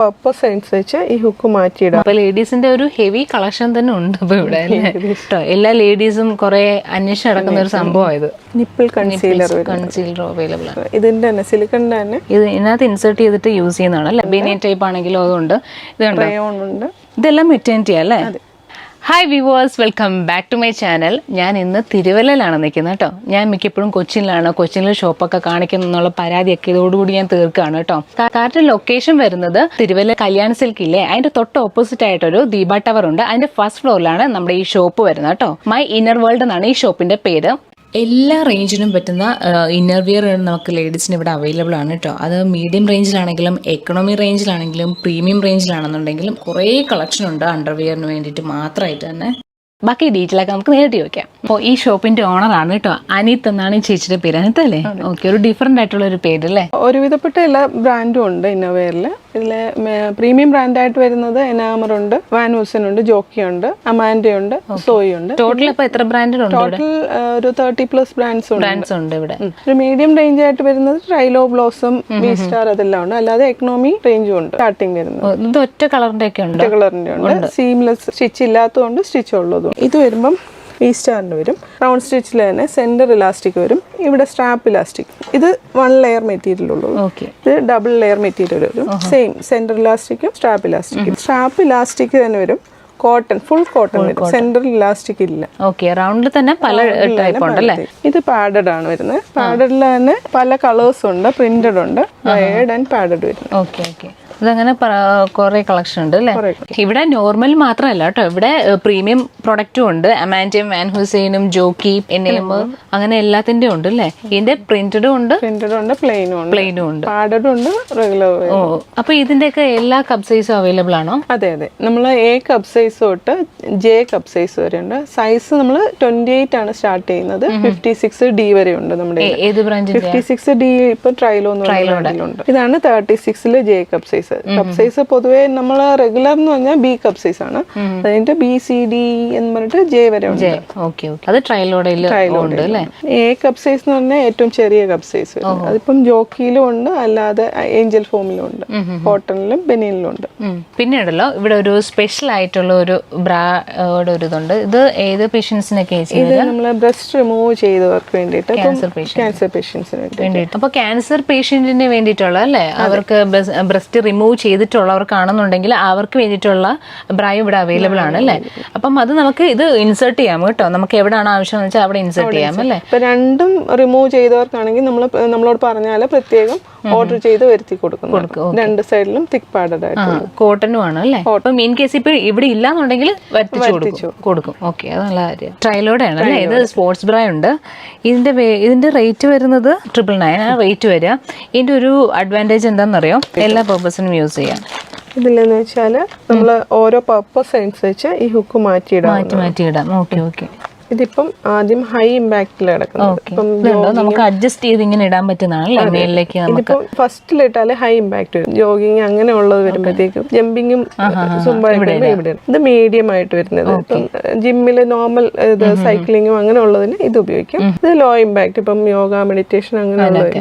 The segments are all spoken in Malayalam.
പർപ്പസ് അനുസരിച്ച് ഈ ഹുക്ക് മാറ്റിയിടാം. അപ്പൊ ലേഡീസിന്റെ ഒരു ഹെവി കളക്ഷൻ തന്നെ ഉണ്ട് ഇപ്പൊ ഇവിടെ. എല്ലാ ലേഡീസും കുറെ അന്വേഷിച്ച് നടക്കുന്ന ഒരു സംഭവം ഇത്. നിപ്പിൾ കൺസീലർ അവൈലബിൾ ആണ്. ഇതിന്റെ തന്നെ സിലിക്കണിന്റെ തന്നെ ഇത് ഇതിനകത്ത് ഇൻസേർട്ട് ചെയ്തിട്ട് യൂസ് ചെയ്യുന്നതാണ് അല്ലെ. ബനിയൻ ടൈപ്പ് ആണെങ്കിലും അതുകൊണ്ട് ഉണ്ട്. ഇതെല്ലാം മെറ്റേണിറ്റി അല്ലേ. Hi viewers, welcome back to my channel. ഞാൻ ഇന്ന് തിരുവല്ലയിലാണ് നിൽക്കുന്നത് കേട്ടോ. ഞാൻ മിക്കപ്പോഴും കൊച്ചിനിൽ ഷോപ്പൊക്കെ കാണിക്കുന്നു എന്നുള്ള പരാതിയൊക്കെ ഇതോടുകൂടി ഞാൻ തീർക്കുകയാണ് കേട്ടോ. കാരണം ലൊക്കേഷൻ വരുന്നത് തിരുവല്ല കല്യാൺ സിൽക്ക് ഇല്ലേ, അതിന്റെ തൊട്ട് ഓപ്പോസിറ്റ് ആയിട്ടൊരു ദീപ ടവർ ഉണ്ട്. അതിന്റെ ഫസ്റ്റ് ഫ്ലോറിലാണ് നമ്മുടെ ഈ ഷോപ്പ് വരുന്നത് കേട്ടോ. മൈ ഇന്നർ വേൾഡ് എന്നാണ് ഈ ഷോപ്പിന്റെ പേര്. എല്ലാ റേഞ്ചിനും പറ്റുന്ന ഇന്നർ വിയർ നമുക്ക് ലേഡീസിന് ഇവിടെ അവൈലബിൾ ആണ് കേട്ടോ. അത് മീഡിയം റേഞ്ചിലാണെങ്കിലും എക്കണോമി റേഞ്ചിലാണെങ്കിലും പ്രീമിയം റേഞ്ചിലാണെന്നുണ്ടെങ്കിലും കുറേ കളക്ഷൻ ഉണ്ട് അണ്ടർവിയറിന് വേണ്ടിയിട്ട് മാത്രമായിട്ട് തന്നെ. ബാക്കി ഡീറ്റെയിൽ ഒക്കെ നമുക്ക് നേരിട്ട് ചോദിക്കാം. അപ്പോൾ ഈ ഷോപ്പിന്റെ ഓണർ ആണ് കേട്ടോ, അനിത് എന്നാണ് ഈ ചേച്ചിയുടെ പേര്. അനിത് അല്ലേ? ഓക്കെ, ഒരു ഡിഫറെന്റ് ആയിട്ടുള്ള ഒരു പേര് അല്ലേ. ഒരുവിധപ്പെട്ട എല്ലാ ബ്രാൻഡും ഉണ്ട് ഇന്നോവെയറിൽ. ഇതിലെ പ്രീമിയം ബ്രാൻഡായിട്ട് വരുന്നത് എനാമർ ഉണ്ട്, വാനൂസൻ ഉണ്ട്, ജോക്കി ഉണ്ട്, അമാൻഡ ഉണ്ട്, സോയി ഉണ്ട്. ടോട്ടൽ ഇപ്പൊ എത്ര ബ്രാൻഡ് ഉണ്ട്? ടോട്ടൽ ഒരു 30+ ബ്രാൻഡ്സ് ഉണ്ട് ഇവിടെ. ഒരു മീഡിയം റേഞ്ച് ആയിട്ട് വരുന്നത് ട്രൈലോ, ബ്ലോസം, ബി സ്റ്റാർ അതെല്ലാം ഉണ്ട്. അല്ലാതെ എക്കണോമി റേഞ്ചും ഉണ്ട് സ്റ്റാർട്ടിങ് വരുന്നത്. ഇത് ഒറ്റ കളറിന്റെ ഒക്കെ ഉണ്ട്. കളറിന്റെ ഉണ്ട്. സീംലെസ് സ്റ്റിച്ച് ഇല്ലാത്തതുകൊണ്ട് സ്റ്റിച്ച് ഉള്ളതും. ഇത് വരുമ്പം ഈ സ്റ്റാറിന് വരും. റൗണ്ട് സ്റ്റിച്ചിൽ തന്നെ സെന്റർ ഇലാസ്റ്റിക് വരും. ഇവിടെ സ്ട്രാപ്പ് ഇലാസ്റ്റിക്. ഇത് 1 ലെയർ മെറ്റീരിയൽ ഉള്ളൂ. ഇത് ഡബിൾ ലെയർ മെറ്റീരിയൽ വരും. സെയിം സെന്റർ ഇലാസ്റ്റിക്കും സ്ട്രാപ്പ് ഇലാസ്റ്റിക്കും. സ്ട്രാപ്പ് ഇലാസ്റ്റിക് തന്നെ വരും. കോട്ടൺ, ഫുൾ കോട്ടൺ വരും. സെന്റർ ഇലാസ്റ്റിക് ഇല്ല. റൗണ്ടിൽ തന്നെ പല ടൈപ്പ് ഉണ്ടല്ലേ. ഇത് പാഡഡ് ആണ് വരുന്നത്. പാഡഡിൽ തന്നെ പല കളേഴ്സ് ഉണ്ട്. പ്രിന്റഡ് ഉണ്ട്, വയേർഡ് ആൻഡ് പാഡഡ് വരുന്നത്. ഓക്കെ ഓക്കെ, ഇതങ്ങനെ കുറെ കളക്ഷൻ ഉണ്ട് അല്ലേ. ഇവിടെ നോർമൽ മാത്രമല്ല കേട്ടോ, ഇവിടെ പ്രീമിയം പ്രൊഡക്റ്റും ഉണ്ട്. അമാൻഡയും വാൻ ഹുസൈനും ജോക്കി എന്നെയും അങ്ങനെ എല്ലാത്തിന്റെ ഉണ്ട് അല്ലേ. ഇതിന്റെ പ്രിന്റഡും ഉണ്ട്, പ്ലെയിനും ഉണ്ട്, പാഡഡും ഉണ്ട്, റെഗുലർ. ഓ, അപ്പൊ ഇതിന്റെയൊക്കെ എല്ലാ കപ്പ് സൈസും അവൈലബിൾ ആണോ? അതെ അതെ, നമ്മൾ A കപ്പ് സൈസ് തൊട്ട് J കപ്പ് സൈസ് വരെ ഉണ്ട്. സൈസ് നമ്മൾ 28 ആണ് സ്റ്റാർട്ട് ചെയ്യുന്നത്. 56D വരെ ഉണ്ട് നമ്മുടെ. ഏത് ബ്രാൻഡ്? 56D ഇപ്പൊ ട്രൈലോ ഉണ്ട്. ഇതാണ് 36 J cup size. Cup size പൊതുവെ നമ്മൾ റെഗുലർ എന്ന് പറഞ്ഞാൽ B കപ്പ് സൈസ് ആണ്. അതിന്റെ BCD എന്ന് പറഞ്ഞിട്ട് J വരെ ഉണ്ട്. അത് ട്രൈലോഡയിലുണ്ട് അല്ലേ. A കപ്പ് സൈസ് എന്ന് പറഞ്ഞാൽ ഏറ്റവും ചെറിയ കപ്പ് സൈസ്. അതിപ്പം ജോക്കിയിലും ഉണ്ട്, അല്ലാതെ ഏഞ്ചൽ ഫോമിലും ഉണ്ട്, കോട്ടണിലും ബനിയനിലും ഉണ്ട്. പിന്നെ ഉണ്ടല്ലോ ഇവിടെ ഒരു സ്പെഷ്യൽ ആയിട്ടുള്ള ഒരു ബ്രായുടെ ഒരു ഇതുണ്ട്. ഇത് ഏത് പേഷ്യൻസിനൊക്കെ? ഇത് നമ്മള് ബ്രസ്റ്റ് റിമൂവ് ചെയ്തവർക്ക് വേണ്ടിയിട്ട്, ക്യാൻസർ പേഷ്യൻസിന് വേണ്ടിയിട്ട്. അപ്പൊ ക്യാൻസർ പേഷ്യന്റിന് വേണ്ടിയിട്ടുള്ള അല്ലേ, അവർക്ക് ബ്രസ്റ്റ് റിമൂവ് ചെയ്തിട്ടുള്ളവർക്കാണെന്നുണ്ടെങ്കിൽ അവർക്ക് വേണ്ടിയിട്ടുള്ള ബ്രായും ഇവിടെ അവൈലബിൾ ആണ് അല്ലേ. അപ്പം അത് നമുക്ക് ഇത് ഇൻസേർട്ട് ചെയ്യാം കേട്ടോ. നമുക്ക് എവിടെയാണ് ആവശ്യം വെച്ചാൽ അവിടെ ഇൻസേർട്ട് ചെയ്യാം അല്ലേ. ഇപ്പൊ രണ്ടും റിമൂവ് ചെയ്തവർക്കാണെങ്കിൽ നമ്മളോട് പറഞ്ഞാൽ പ്രത്യേകം ഓർഡർ ചെയ്ത് വരുത്തി കൊടുക്കും. രണ്ട് സൈഡിലും തിക് പാഡഡ് ആയിട്ട് കോട്ടനും ആണ് അല്ലേ. അപ്പം ഇൻ കേസ് ഇപ്പൊ ഇവിടെ ഇല്ലാന്നുണ്ടെങ്കിൽ വരുത്തിച്ചു കൊടുക്കും. ഓക്കെ, അത് നല്ല കാര്യം. ട്രൈലോഡ് ആണ് അല്ലേ. ഇത് സ്പോർട്സ് ബ്രാ ഉണ്ട്. ഇതിന്റെ റേറ്റ് വരുന്നത് 999 റേറ്റ് വരിക. ഇതിന്റെ ഒരു അഡ്വാൻറ്റേജ് എന്താണെന്നറിയോ, എല്ലാ പർപ്പസിനും യൂസ് ചെയ്യാം. ഇതിലെന്ന് വെച്ചാല് നമ്മള് ഓരോ പർപ്പസ് അനുസരിച്ച് ഈ ഹുക്ക് മാറ്റിയിടാം. Okay okay. ഇതിപ്പം ആദ്യം ഹൈ ഇമ്പാക്റ്റിൽ കിടക്കുന്നത്. നമുക്ക് അഡ്ജസ്റ്റ് ചെയ്ത് ഇങ്ങനെ ഇടാൻ പറ്റുന്നതാണ്. ഫസ്റ്റിലിട്ടാല് ഹൈ ഇമ്പാക്ട് വരും. ജോഗിങ് അങ്ങനെയുള്ളത് വരുമ്പോഴത്തേക്കും ജമ്പിങ്ങും ഇവിടെ. ഇത് മീഡിയം ആയിട്ട് വരുന്നത്. ജിമ്മില് നോർമൽ സൈക്ലിങ്ങും അങ്ങനെയുള്ളതിന് ഇത് ഉപയോഗിക്കും. ഇത് ലോ ഇമ്പാക്ട്, ഇപ്പം യോഗ, മെഡിറ്റേഷൻ അങ്ങനെയുള്ളത്.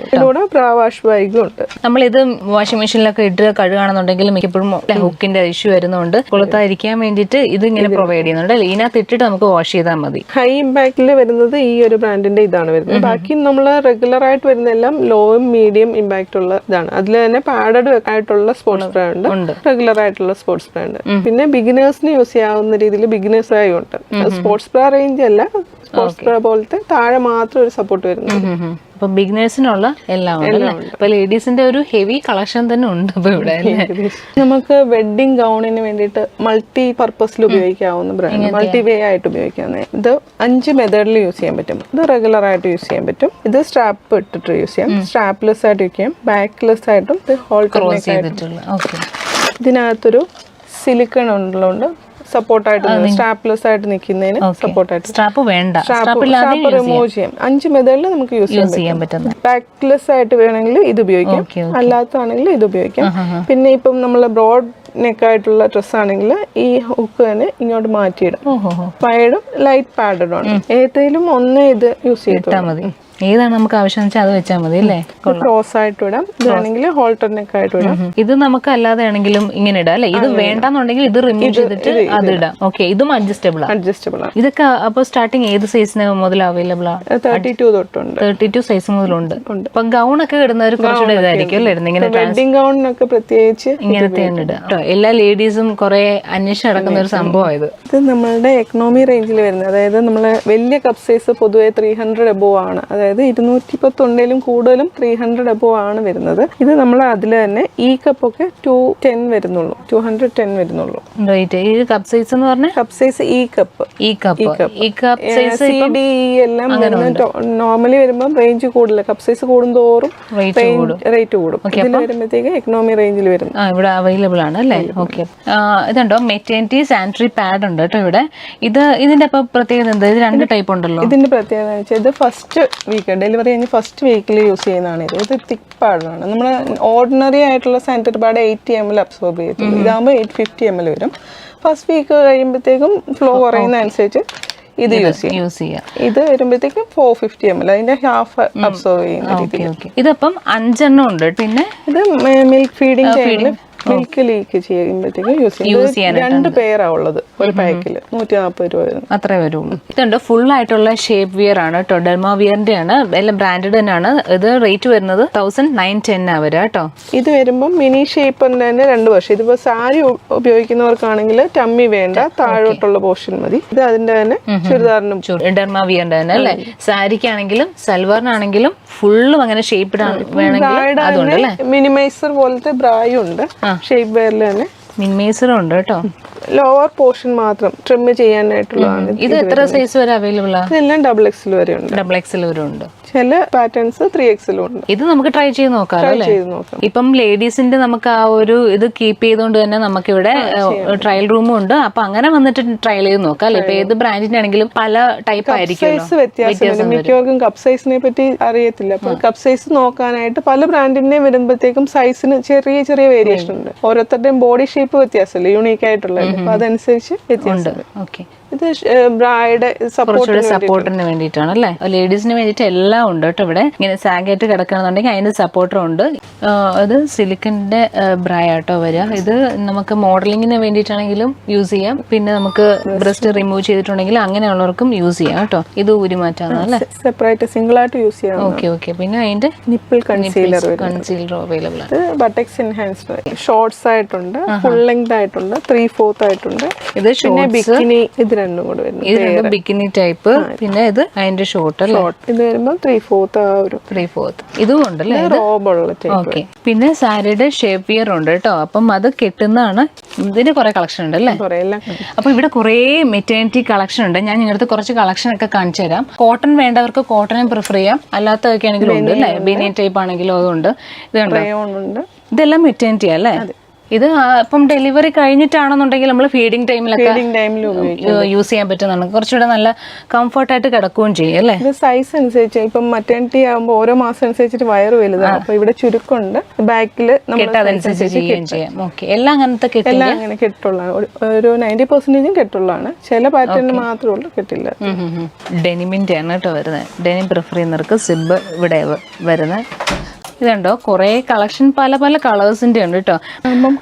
ഇതിലൂടെ വാഷ് ബാഗും ഉണ്ട്. നമ്മളിത് വാഷിംഗ് മെഷീനിലൊക്കെ ഇട്ട് കഴുകുകയാണെന്നുണ്ടെങ്കിൽ മിക്കപ്പോഴും ഹുക്കിന്റെ ഇഷ്യൂ വരുന്നതുകൊണ്ട് കൊളുത്താതിരിക്കാൻ വേണ്ടിയിട്ട് ഇത് ഇങ്ങനെ പ്രൊവൈഡ് ചെയ്യുന്നുണ്ട്. ഇതിനകത്ത് ഇട്ടിട്ട് നമുക്ക് വാഷ് ചെയ്താൽ മതി. ഹൈ ഇമ്പാക്റ്റിൽ വരുന്നത് ഈ ഒരു ബ്രാൻഡിന്റെ ഇതാണ് വരുന്നത്. ബാക്കി നമ്മൾ റെഗുലർ ആയിട്ട് വരുന്നതെല്ലാം ലോയും മീഡിയം ഇമ്പാക്റ്റ് ഉള്ള ഇതാണ്. അതിൽ തന്നെ പാഡഡ് ആയിട്ടുള്ള സ്പോർട്സ് ബ്രാൻഡ് ഉണ്ട്, റെഗുലർ ആയിട്ടുള്ള സ്പോർട്സ് ബ്രാൻഡ്. പിന്നെ ബിഗിനേഴ്സിന് യൂസ് ചെയ്യാവുന്ന രീതിയിൽ ബിഗിനേഴ്സ് ആയി ഉണ്ട്. സ്പോർട്സ് ബ്രാ റേഞ്ച് അല്ല, സ്പോർട്സ് ബ്രാ പോലത്തെ താഴെ മാത്രം ഒരു സപ്പോർട്ട് വരുന്നത്. അപ്പൊ ബിഗിനേഴ്സിനുള്ള എല്ലാം ഉണ്ട്. അപ്പൊ ലേഡീസിന്റെ ഒരു ഹെവി കളക്ഷൻ തന്നെ ഉണ്ട് ഇപ്പൊ ഇവിടെ. നമുക്ക് വെഡിങ് ഗൗണിന് വേണ്ടിയിട്ട് മൾട്ടി പർപ്പസിൽ ഉപയോഗിക്കാവുന്ന ബ്രാൻഡ്, മൾട്ടി വേ ആയിട്ട് ഉപയോഗിക്കാവുന്ന. ഇത് 5 മെത്തേഡിൽ യൂസ് ചെയ്യാൻ പറ്റും. ഇത് റെഗുലർ ആയിട്ട് യൂസ് ചെയ്യാൻ പറ്റും. ഇത് സ്ട്രാപ്പ് ഇട്ടിട്ട് യൂസ് ചെയ്യാം, സ്ട്രാപ്ലെസ് ആയിട്ട് യൂസ് ചെയ്യാം, ബാക്ക്ലെസ് ആയിട്ടും. ഇത് ഇതിനകത്തൊരു സിലിക്കൺ ഉള്ളതുകൊണ്ട് സപ്പോർട്ടായിട്ട് സ്ട്രാപ്ലെസ് ആയിട്ട് നിൽക്കുന്നതിന് സപ്പോർട്ടായിട്ട്. സ്ട്രാപ്പ് വേണ്ട, സ്ട്രാപ്പ് റിമൂവ് ചെയ്യാം. 5 മെത്തേഡിൽ നമുക്ക് യൂസ് ചെയ്യാൻ പറ്റും. ബാക്ക്ലെസ് ആയിട്ട് വേണമെങ്കിൽ ഇത് ഉപയോഗിക്കാം, അല്ലാത്തതാണെങ്കിൽ ഇത് ഉപയോഗിക്കാം. പിന്നെ ഇപ്പം നമ്മൾ ബ്രോഡ് നെക്കായിട്ടുള്ള ഡ്രസ് ആണെങ്കിൽ ഈ ഹുക്ക് തന്നെ ഇങ്ങോട്ട് മാറ്റിയിടും. വൈഡും ലൈറ്റ് പാഡഡും ആണ്. ഏതെങ്കിലും ഒന്നേ ഇത് യൂസ് ചെയ്താൽ മതി. ഏതാണ് നമുക്ക് ആവശ്യം വെച്ചാൽ അത് വെച്ചാൽ മതി അല്ലേ? ക്രോസ് ആയിട്ട് ഇടാം, ഇതാണെങ്കിൽ ഹോൾട്ടർ നെക്ക് ആയിട്ട് ഇടാം. ഇത് നമുക്ക് അല്ലാതെ ആണെങ്കിലും ഇങ്ങനെ ഇടാം അല്ലെ? ഇത് വേണ്ടെന്നുണ്ടെങ്കിൽ ഇത് റിമൂവ് ചെയ്തിട്ട് അത് ഇടാം. ഓക്കെ, ഇതും അഡ്ജസ്റ്റബിൾ ആണ്. ഇതൊക്കെ അപ്പൊ സ്റ്റാർട്ടിങ് ഏത് സൈസിന് മുതൽ അവൈലബിൾ ആണ്? 32 തൊട്ടുണ്ട്. 32 സൈസ് മുതലുണ്ട്. അപ്പൊ ഗൗൺ ഒക്കെ ഇടുന്നവർ കുറച്ചുകൂടെ ഇതായിരിക്കും അല്ലേ ഇടുന്നത്? ഇങ്ങനെ വെഡിങ് ഗൗണിനൊക്കെ പ്രത്യേകിച്ച് ഇങ്ങനത്തെ ഇടുക. എല്ലാ ലേഡീസും കുറെ അന്വേഷിച്ച് നടക്കുന്ന ഒരു സംഭവം ഇത് നമ്മളുടെ എക്കണോമി റേഞ്ചിൽ വരുന്നത്. അതായത് നമ്മള് വലിയ കപ്പ് സൈസ് പൊതുവെ 300 എബോവ് ആണ്. അതായത് 210 ഉണ്ടെങ്കിലും കൂടുതലും 300 എബോവ് ആണ് വരുന്നത്. ഇത് നമ്മൾ അതിൽ തന്നെ ഈ കപ്പൊക്കെ 210 വരുന്നുള്ളൂ, 210 വരുന്നുള്ളൂ. ഈ കപ്പ് സൈസ് എന്ന് പറഞ്ഞാൽ കപ്പ് സൈസ് ഈ കപ്പ് CD എല്ലാം നോർമലി വരുമ്പോൾ റേഞ്ച് കൂടില്ല. കപ്പ് സൈസ് കൂടുന്തോറും റേറ്റ് കൂടും. ഇതിൽ വരുമ്പോഴത്തേക്ക് എക്കണോമി റേഞ്ചിൽ വരുന്നു. ഇവിടെ അവൈലബിൾ ആണ് അല്ലേ? ഓക്കെ, ഇതുണ്ടോ മെറ്റേണിറ്റി സാനിറ്ററി പാഡ് ഉണ്ട് കേട്ടോ ഇവിടെ. ഇതിന്റെ അപ്പൊ പ്രത്യേകത എന്താ? ഇത് 2 ടൈപ്പ് ഉണ്ടല്ലോ. ഇതിന്റെ പ്രത്യേകത വെച്ചാൽ ഇത് ഫസ്റ്റ് വീക്ക് ഡെലിവറി കഴിഞ്ഞ് ഫസ്റ്റ് വീക്കിൽ യൂസ് ചെയ്യുന്നതാണ്. ഇത് തിക്ക് പാഡാണ്. നമ്മൾ ഓർഡിനറി ആയിട്ടുള്ള സാനിറ്ററി പാഡ് 80 ml അബ്സോർബ് ചെയ്യത്തുള്ളൂ. ഇതാകുമ്പോൾ 850 ml വരും. ഫസ്റ്റ് വീക്ക് കഴിയുമ്പോഴത്തേക്കും ഫ്ലോ കുറയുന്ന അനുസരിച്ച് ഇത് യൂസ് ചെയ്യാം. ഇത് വരുമ്പോഴത്തേക്കും 450 ml, അതിന്റെ ഹാഫ് അബ്സോർവ് ചെയ്യുന്ന രീതിയിൽ. ഇതിപ്പം 5 എണ്ണം ഉണ്ട്. പിന്നെ ഇത് മിൽക്ക് ഫീഡിങ് ടൈമിൽ മിൽക്ക് ലീക്ക് ചെയ്യുമ്പോഴത്തേക്കും യൂസ് ചെയ്യാൻ 2 പെയറാ ഉള്ളത് ഒരു പാക്കിൽ 140 രൂപ വരും. അത്രേ വരുള്ളൂ. ഇതുണ്ട് ഫുൾ ആയിട്ടുള്ള ഷേപ്പ് വിയർ ആണ് കേട്ടോ. ഡെർമാ വിയറിന്റെ ആണ്, എല്ലാം ബ്രാൻഡഡ് തന്നെയാണ്. ഇത് റേറ്റ് വരുന്നത് 1910 ആ വരിക കേട്ടോ. ഇത് വരുമ്പോൾ മിനി ഷേപ്പറിന്റെ തന്നെ 2 വർഷം. ഇതിപ്പോ സാരി ഉപയോഗിക്കുന്നവർക്കാണെങ്കിൽ ടമ്മി വേണ്ട, താഴോട്ടുള്ള പോർഷൻ മതി. ഇത് അതിന്റെ തന്നെ ചുരിദാറിനും ഡെർമാ വിയറിന്റെ തന്നെ അല്ലേ? സാരിക്കാണെങ്കിലും സൽവാറിനാണെങ്കിലും ഫുള്ളും അങ്ങനെ ഷേപ്പ് വേണമെങ്കിൽ അതുണ്ട് അല്ലേ? മിനിമൈസർ പോലത്തെ ബ്രായും ഉണ്ട് ഷേപ്പ് വെയറിൽ തന്നെ. മിനിമൈസറും ഉണ്ട് കേട്ടോ. ലോവർ പോർഷൻ മാത്രം ട്രിം ചെയ്യാനായിട്ടുള്ളതാണ്. ഇത് എത്ര സൈസ് വരെ അവൈലബിൾ ആണ്? ഇതെല്ലാം XXL വരെ ഉണ്ട്. XXL വരെ ഉണ്ട്. ചില പാറ്റേൺസ് 3XL ഉണ്ട്. ഇത് നമുക്ക് ട്രൈ ചെയ്ത് നോക്കാം അല്ലേ? ഇപ്പം ലേഡീസിന്റെ നമുക്ക് ആ ഒരു ഇത് കീപ്പ് ചെയ്തുകൊണ്ട് തന്നെ നമുക്ക് ഇവിടെ ട്രയൽ റൂമും ഉണ്ട്. അപ്പൊ അങ്ങനെ വന്നിട്ട് ട്രയൽ ചെയ്ത് നോക്കാം അല്ലെ? ഇപ്പൊ ഏത് ബ്രാൻഡിന്റെ ആണെങ്കിലും പല ടൈപ്പ് ആയിരിക്കും. മിക്കവർക്കും കപ്പ് സൈസിനെ പറ്റി അറിയത്തില്ല. അപ്പൊ കപ്പ് സൈസ് നോക്കാനായിട്ട് പല ബ്രാൻഡിന്റെ വരുമ്പോഴത്തേക്കും സൈസിന് ചെറിയ ചെറിയ വേരിയേഷൻ ഉണ്ട്. ഓരോരുത്തരുടെയും ബോഡി ഷേപ്പ് വ്യത്യാസമല്ലേ, യൂണീക്ക് ആയിട്ടുള്ളത്. അപ്പൊ അതനുസരിച്ച് വ്യത്യാസമുണ്ട്. ഓക്കെ, ഇത് ബ്രൈഡ് സപ്പോർട്ടിന് വേണ്ടിയിട്ടാണ് അല്ലേ? ലേഡീസിന് വേണ്ടിയിട്ട് എല്ലാം ഉണ്ട് കേട്ടോ. ഇവിടെ ഇങ്ങനെ സാഗായിട്ട് കിടക്കണമെന്നുണ്ടെങ്കിൽ അതിന്റെ സപ്പോർട്ടറും ഉണ്ട്. ഇത് സിലിക്കന്റെ ബ്രാ ആട്ടോ വരിക. ഇത് നമുക്ക് മോഡലിങ്ങിന് വേണ്ടിയിട്ടാണെങ്കിലും യൂസ് ചെയ്യാം. പിന്നെ നമുക്ക് ബ്രസ്റ്റ് റിമൂവ് ചെയ്തിട്ടുണ്ടെങ്കിൽ അങ്ങനെയുള്ളവർക്കും യൂസ് ചെയ്യാം കേട്ടോ. ഇത് ഊരി മാറ്റാണ് അല്ലേ? സെപ്പറേറ്റ് സിംഗിൾ ആയിട്ട് യൂസ് ചെയ്യാം. Okay okay. പിന്നെ അതിന്റെ നിപ്പിൾ കൺസീലർ അവൈലബിൾ ആണ്. ഇത് ബട്ടക്സ് എൻഹാൻസ്ഡ് ഷോർട്സ് ആയിട്ടുണ്ട്, ഫുൾ ലെങ്ത് ആയിട്ടുണ്ട്, 3/4 ആയിട്ടുണ്ട്. ഇത് പിന്നെ ബിക്കിനി, ഇത് രണ്ടും കൂടെ വരുന്നത്. ഇത് രണ്ടും ബിക്കിനി ടൈപ്പ്. പിന്നെ ഇത് അതിന്റെ ഷോർട്ട് അല്ലേ? ഇത് വരുമ്പോൾ 3/4 ഇതും ഉണ്ടല്ലേ? ഓക്കെ. പിന്നെ സാരിയുടെ ഷേപ്പ് വിയർ ഉണ്ട് കേട്ടോ. അപ്പം അത് കെട്ടുന്നതാണ്. ഇതിന് കുറെ കളക്ഷൻ ഉണ്ട് അല്ലേ? അപ്പൊ ഇവിടെ കുറെ മെറ്റേണിറ്റി കളക്ഷൻ ഉണ്ട്. ഞാൻ നിങ്ങളുടെ കുറച്ച് കളക്ഷൻ ഒക്കെ കാണിച്ചു തരാം. കോട്ടൺ വേണ്ടവർക്ക് കോട്ടനും പ്രിഫർ ചെയ്യാം. അല്ലാത്തതൊക്കെ ആണെങ്കിലും ഉണ്ട് അല്ലേ? ബനിയൻ ടൈപ്പ് ആണെങ്കിലും അതുണ്ട്. ഇതുണ്ട്. ഇതെല്ലാം മെറ്റേണിറ്റി അല്ലേ? ഇത് ഇപ്പം ഡെലിവറി കഴിഞ്ഞിട്ടാണെന്നുണ്ടെങ്കിൽ നമ്മൾ ഫീഡിങ് ടൈമിലൊക്കെ യൂസ് ചെയ്യാൻ പറ്റുന്നതാണ്. കുറച്ചുകൂടെ നല്ല കംഫർട്ടായിട്ട് കിടക്കുകയും ചെയ്യും അല്ലേ? ഇത് സൈസ് അനുസരിച്ച് ഇപ്പം മറ്റേണിറ്റി ആകുമ്പോൾ ഓരോ മാസം അനുസരിച്ചിട്ട് വയറ് വലുതാണ്. അപ്പൊ ഇവിടെ ചുരുക്കമുണ്ട്. ബാക്കിൽ അതനുസരിച്ച് ചെയ്യുകയും ചെയ്യാം. ഓക്കെ, എല്ലാം അങ്ങനത്തെ എല്ലാം അങ്ങനെ കെട്ടുള്ളതാണ്. ഒരു 90% കെട്ടുള്ളതാണ്. ചില പാറ്റേൺ മാത്രമേ ഉള്ളൂ കെട്ടില്ല. ഡെനിമിന്റെ ആണ് കേട്ടോ വരുന്നത്. ഡെനിം പ്രിഫർ ചെയ്യുന്നവർക്ക് സിബ് ഇവിടെ വരുന്നത്. ഇതുണ്ടോ കുറെ കളക്ഷൻ, പല പല കളേഴ്സിന്റെ ഉണ്ട് കേട്ടോ.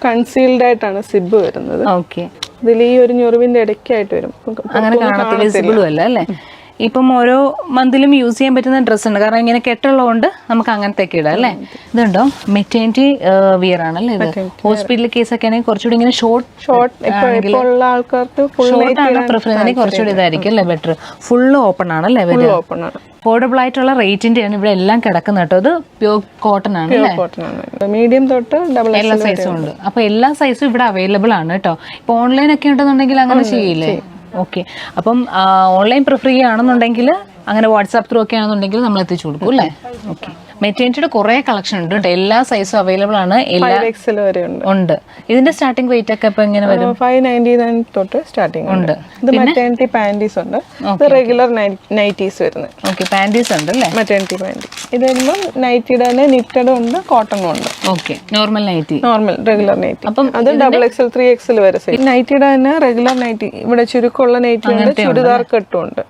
കൺസീൽഡ് ആയിട്ടാണ് സിബ് വരുന്നത്. ഓക്കെ, ഇതിൽ ഈ ഒരു ഞൊറിവിന്റെ ഇടയ്ക്കായിട്ട് വരും. അങ്ങനെ കാണത്തില്ല, വിസിബിളും അല്ല അല്ലേ? ഇപ്പം ഓരോ മന്തിലും യൂസ് ചെയ്യാൻ പറ്റുന്ന ഡ്രസ്സ് ഉണ്ട്. കാരണം ഇങ്ങനെ കെട്ടുള്ളതുകൊണ്ട് നമുക്ക് അങ്ങനത്തെ ഒക്കെ ഇടാം അല്ലേ? ഇതുണ്ടോ മെറ്റേണിറ്റി വിയർ ആണല്ലേ ഇത്? ഹോസ്പിറ്റൽ കേസ് ഒക്കെ ആണെങ്കിൽ കുറച്ചുകൂടി ഇങ്ങനെ ഷോർട്ട് ആൾക്കാർക്ക് ആണ് പ്രിഫർ ചെയ്യുന്നത്. കുറച്ചുകൂടി ഇതായിരിക്കും അല്ലേ ബെറ്റർ. ഫുള്ള് ഓപ്പൺ ആണല്ലേ? ഓപ്പൺ ആണ്. അഫോർഡബിൾ ആയിട്ടുള്ള റേറ്റിന്റെ ആണ് ഇവിടെ എല്ലാം കിടക്കുന്നത് കേട്ടോ. ഇത് പ്യൂർ കോട്ടൺ ആണ് അല്ലേ? മീഡിയം തൊട്ട് എല്ലാ സൈസും ഉണ്ട്. അപ്പൊ എല്ലാ സൈസും ഇവിടെ അവൈലബിൾ ആണ് കേട്ടോ. ഇപ്പൊ ഓൺലൈൻ ഒക്കെ ഉണ്ടെന്നുണ്ടെങ്കിൽ അങ്ങനെ ചെയ്യില്ലേ? ഓക്കെ, അപ്പം ഓൺലൈൻ പ്രിഫർ ചെയ്യുകയാണെന്നുണ്ടെങ്കിൽ അങ്ങനെ വാട്സാപ്പ് ത്രൂ ഒക്കെ ആണെന്നുണ്ടെങ്കിൽ നമ്മൾ എത്തിച്ചു കൊടുക്കും അല്ലേ? ഓക്കെ, മെറ്റേണിറ്റിയുടെ കുറെ കളക്ഷൻ ഉണ്ട് കേട്ടോ, എല്ലാ സൈസും അവൈലബിൾ ആണ്, എല്ലാ 5XL വരെ ഉണ്ട്. ഇതിന്റെ സ്റ്റാർട്ടിംഗ് റേറ്റ് ഒക്കെ ഇപ്പൊ എങ്ങനെ വരും? 599 തൊട്ട് സ്റ്റാർട്ടിംഗ് ഉണ്ട്. ഇത് മെറ്റേണിറ്റി പാൻറ്റീസ് ഉണ്ട്, ഇത് റെഗുലർ നൈറ്റീസ് വരുന്നത്. ഓക്കെ, പാൻറ്റീസ് ഉണ്ട് അല്ലേ? Maternity panty. ഇത് വരുമ്പോൾ നൈറ്റിയുടെ തന്നെ നിറ്റഡും ഉണ്ട്, കോട്ടണും ഉണ്ട്. Okay, normal nightie, normal regular nightie. അപ്പം അത് XXL 3XL വരെ സൈസ്. നൈറ്റിയുടെ തന്നെ റെഗുലർ നൈറ്റി, ഇവിടെ ചുരുക്കമുള്ള നൈറ്റി ഉണ്ട്, ചുരിദാർ കെട്ടും ഉണ്ട്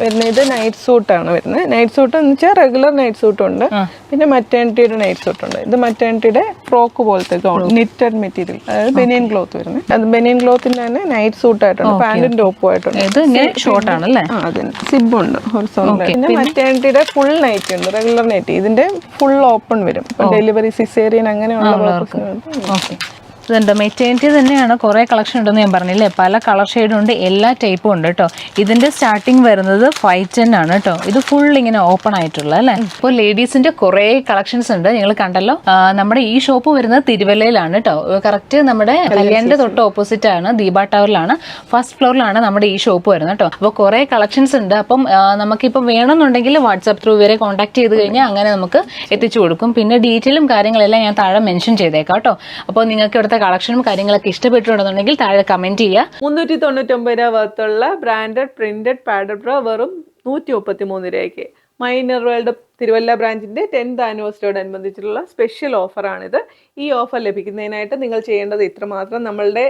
വരുന്നത്. ഇത് നൈറ്റ് സൂട്ട് ആണ് വരുന്നത്. നൈറ്റ് സൂട്ട് എന്ന് വെച്ചാൽ റെഗുലർ നൈറ്റ് സൂട്ട് ഉണ്ട്, പിന്നെ മറ്റേണിറ്റിയുടെ നൈറ്റ് സൂട്ട് ഉണ്ട്. ഇത് മറ്റേണിറ്റിയുടെ ഫ്രോക്ക് പോലത്തെ ഗൗൺ, നിറ്റഡ് മെറ്റീരിയൽ, അതായത് ബനിയൻ ക്ലോത്ത് വരുന്നത്. അത് ബനിയൻ ക്ലോത്തിന്റെ തന്നെ നൈറ്റ് സൂട്ട് ആയിട്ടുണ്ട്, പാന്റും ടോപ്പും ആയിട്ടുണ്ട്. ഇത് ഷോർട്ട് ആണ് അല്ലേ? അതിന് സിബ് ഉണ്ട്, പിന്നെ മറ്റേണിറ്റിയുടെ ഫുൾ നൈറ്റ് ഉണ്ട്, റെഗുലർ നൈറ്റ്. ഇതിന്റെ ഫുൾ ഓപ്പൺ വരും, ഡെലിവറി സിസേറിയൻ അങ്ങനെയുള്ള പർപ്പസിന്. ഇതുണ്ട്, മെറ്റേണിറ്റി തന്നെയാണ്, കുറേ കളക്ഷൻ ഉണ്ടെന്ന് ഞാൻ പറഞ്ഞില്ലേ, പല കളർ ഷെയ്ഡും ഉണ്ട്, എല്ലാ ടൈപ്പും ഉണ്ട് കേട്ടോ. ഇതിന്റെ സ്റ്റാർട്ടിങ് വരുന്നത് 510 ആണ് കേട്ടോ. ഇത് ഫുൾ ഇങ്ങനെ ഓപ്പൺ ആയിട്ടുള്ള അല്ലേ. ഇപ്പോൾ ലേഡീസിന്റെ കുറേ കളക്ഷൻസ് ഉണ്ട്, നിങ്ങൾ കണ്ടല്ലോ. നമ്മുടെ ഈ ഷോപ്പ് വരുന്നത് തിരുവല്ലയിലാണ് കേട്ടോ. കറക്റ്റ് നമ്മുടെ കല്യാണിന്റെ തൊട്ട് ഓപ്പോസിറ്റ് ആണ്, ദീപ ടവറിലാണ്, ഫസ്റ്റ് ഫ്ലോറിലാണ് നമ്മുടെ ഈ ഷോപ്പ് വരുന്നത് കേട്ടോ. അപ്പോൾ കുറേ കളക്ഷൻസ് ഉണ്ട്. അപ്പം നമുക്കിപ്പോൾ വേണമെന്നുണ്ടെങ്കിൽ വാട്സാപ്പ് ത്രൂ വരെ കോൺടാക്ട് ചെയ്ത് കഴിഞ്ഞാൽ അങ്ങനെ നമുക്ക് എത്തിച്ചു കൊടുക്കും. പിന്നെ ഡീറ്റെയിലും കാര്യങ്ങളെല്ലാം ഞാൻ താഴെ മെൻഷൻ ചെയ്തേക്കാം കേട്ടോ. അപ്പോൾ നിങ്ങൾക്ക് ഇവിടുത്തെ കളക്ഷനും കാര്യങ്ങളൊക്കെ ഇഷ്ടപ്പെട്ടിട്ടുണ്ടെന്നുണ്ടെങ്കിൽ താഴെ കമന്റ് ചെയ്യുക. 399 രൂപ വർത്തുള്ള ബ്രാൻഡഡ് പ്രിന്റഡ് പാഡഡ് ബ്ര വെറും 133 രൂപയ്ക്ക്. മൈനർ വേൾഡ് തിരുവല്ല ബ്രാഞ്ചിന്റെ 10th ആനിവേഴ്സറിയോടനുബന്ധിച്ചിട്ടുള്ള സ്പെഷ്യൽ ഓഫറാണിത്. ഈ ഓഫർ ലഭിക്കുന്നതിനായിട്ട് നിങ്ങൾ ചെയ്യേണ്ടത് ഇത്രമാത്രം: നമ്മളുടെ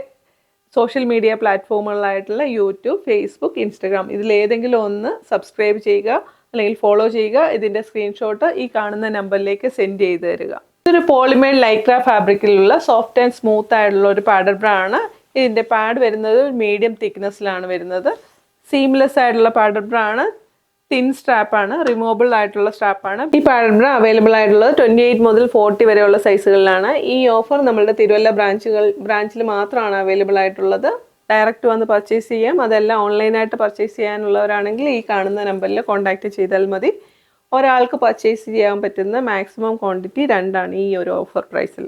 സോഷ്യൽ മീഡിയ പ്ലാറ്റ്ഫോമുകളായിട്ടുള്ള യൂട്യൂബ്, ഫേസ്ബുക്ക്, ഇൻസ്റ്റഗ്രാം ഇതിലേതെങ്കിലും ഒന്ന് സബ്സ്ക്രൈബ് ചെയ്യുക, അല്ലെങ്കിൽ ഫോളോ ചെയ്യുക. ഇതിന്റെ സ്ക്രീൻഷോട്ട് ഈ കാണുന്ന നമ്പറിലേക്ക് സെൻഡ് ചെയ്ത് തരിക. ഇതൊരു പോളിമേഡ് ലൈക്ര ഫാബ്രിക്കിലുള്ള സോഫ്റ്റ് ആൻഡ് സ്മൂത്ത് ആയിട്ടുള്ള ഒരു പാഡഡ് ബ്ര ആണ്. ഇതിന്റെ പാഡ് വരുന്നത് മീഡിയം തിക്നെസ്സിലാണ് വരുന്നത്. സീംലെസ് ആയിട്ടുള്ള പാഡഡ് ബ്ര ആണ്. തിൻ സ്ട്രാപ്പാണ്, റിമൂവബിൾ ആയിട്ടുള്ള സ്ട്രാപ്പാണ്. ഈ പാഡഡ് ബ്ര അവൈലബിൾ ആയിട്ടുള്ളത് 28 മുതൽ 40 വരെയുള്ള സൈസുകളിലാണ്. ഈ ഓഫർ നമ്മളുടെ തിരുവല്ല ബ്രാഞ്ചിൽ മാത്രമാണ് അവൈലബിൾ ആയിട്ടുള്ളത്. ഡയറക്റ്റ് വന്ന് പർച്ചേസ് ചെയ്യാം. അതെല്ലാം ഓൺലൈനായിട്ട് പർച്ചേസ് ചെയ്യാനുള്ളവരാണെങ്കിൽ ഈ കാണുന്ന നമ്പറിൽ കോൺടാക്ട് ചെയ്താൽ മതി. ഒരാൾക്ക് പർച്ചേസ് ചെയ്യാൻ പറ്റുന്ന മാക്സിമം ക്വാണ്ടിറ്റി 2 ആണ് ഈ ഒരു ഓഫർ പ്രൈസിൽ.